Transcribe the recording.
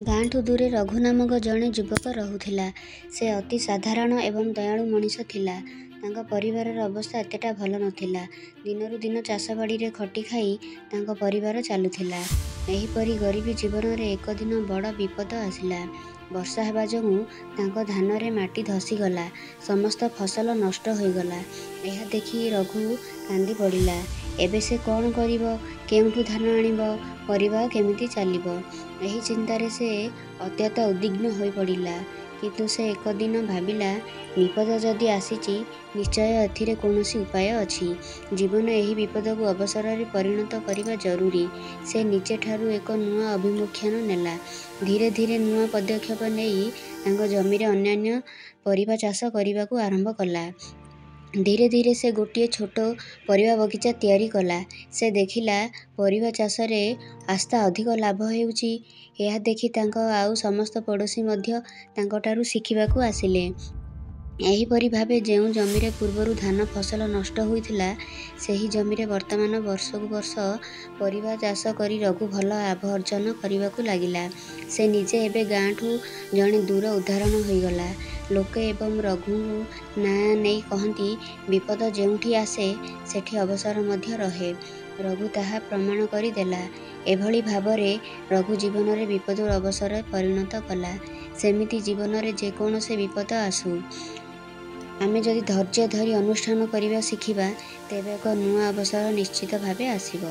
ଗାଁଠୁ ଦୂରେ ରଘୁ ନାମକ ଜଣେ ଯୁବକ ରହୁଥିଲା। ସେ ଅତି ସାଧାରଣ ଏବଂ ଦୟାଳୁ ମଣିଷ ଥିଲା। ତାଙ୍କ ପରିବାରର ଅବସ୍ଥା ଏତେଟା ଭଲ ନଥିଲା। ଦିନରୁ ଦିନ ଚାଷବାଡ଼ିରେ ଖଟି ଖାଇ ତାଙ୍କ ପରିବାର ଚାଲୁଥିଲା। ଏହିପରି ଗରିବୀ ଜୀବନରେ ଏକ ଦିନ ବଡ଼ ବିପଦ ଆସିଲା। ବର୍ଷା ହେବା ଯୋଗୁଁ ତାଙ୍କ ଧାନରେ ମାଟି ଧସିଗଲା। ସମସ୍ତ ଫସଲ ନଷ୍ଟ ହୋଇଗଲା। ଏହା ଦେଖି ରଘୁ କାନ୍ଦି ପଡ଼ିଲା। ଏବେ ସେ କ'ଣ କରିବ? କେଉଁଠୁ ଧାନ ଆଣିବ? ପରିବାର କେମିତି ଚାଲିବ? ଏହି ଚିନ୍ତାରେ ସେ ଅତ୍ୟନ୍ତ ଉଦ୍ବିଗ୍ନ ହୋଇପଡ଼ିଲା। କିନ୍ତୁ ସେ ଏକଦିନ ଭାବିଲା, ବିପଦ ଯଦି ଆସିଛି, ନିଶ୍ଚୟ ଏଥିରେ କୌଣସି ଉପାୟ ଅଛି। ଜୀବନ ଏହି ବିପଦକୁ ଅବସରରେ ପରିଣତ କରିବା ଜରୁରୀ। ସେ ନିଜେଠାରୁ ଏକ ନୂଆ ଅଭିମୁଖ୍ୟାନ ନେଲା। ଧୀରେ ଧୀରେ ନୂଆ ପଦକ୍ଷେପ ନେଇ ତାଙ୍କ ଜମିରେ ଅନ୍ୟାନ୍ୟ ପରିବା ଚାଷ କରିବାକୁ ଆରମ୍ଭ କଲା। ଧୀରେ ଧୀରେ ସେ ଗୋଟିଏ ଛୋଟ ପରିବା ବଗିଚା ତିଆରି କଲା। ସେ ଦେଖିଲା, ପରିବା ଚାଷରେ ଆସ୍ଥା ଅଧିକ ଲାଭ ହେଉଛି। ଏହା ଦେଖି ତାଙ୍କ ଆଉ ସମସ୍ତ ପଡ଼ୋଶୀ ମଧ୍ୟ ତାଙ୍କଠାରୁ ଶିଖିବାକୁ ଆସିଲେ। ଏହିପରି ଭାବେ ଯେଉଁ ଜମିରେ ପୂର୍ବରୁ ଧାନ ଫସଲ ନଷ୍ଟ ହୋଇଥିଲା, ସେହି ଜମିରେ ବର୍ତ୍ତମାନ ବର୍ଷକୁ ବର୍ଷ ପରିବା ଚାଷ କରି ରଘୁ ଭଲ ଲାଭ ଅର୍ଜନ କରିବାକୁ ଲାଗିଲା। ସେ ନିଜେ ଏବେ ଗାଁଠୁ ଜଣେ ଦୂର ଉଦାହରଣ ହୋଇଗଲା। ଲୋକେ ଏବଂ ରଘୁଙ୍କୁ ନାଁ ନେଇ କହନ୍ତି, ବିପଦ ଯେଉଁଠି ଆସେ ସେଠି ଅବସର ମଧ୍ୟ ରହେ। ରଘୁ ତାହା ପ୍ରମାଣ କରିଦେଲା। ଏଭଳି ଭାବରେ ରଘୁ ଜୀବନରେ ବିପଦକୁ ଅବସରରେ ପରିଣତ କଲା। ସେମିତି ଜୀବନରେ ଯେକୌଣସି ବିପଦ ଆସୁ, ଆମେ ଯଦି ଧୈର୍ଯ୍ୟ ଧରି ଅନୁଷ୍ଠାନ କରିବା ଶିଖିବା, ତେବେ ଏକ ନୂଆ ଅବସର ନିଶ୍ଚିତ ଭାବେ ଆସିବ।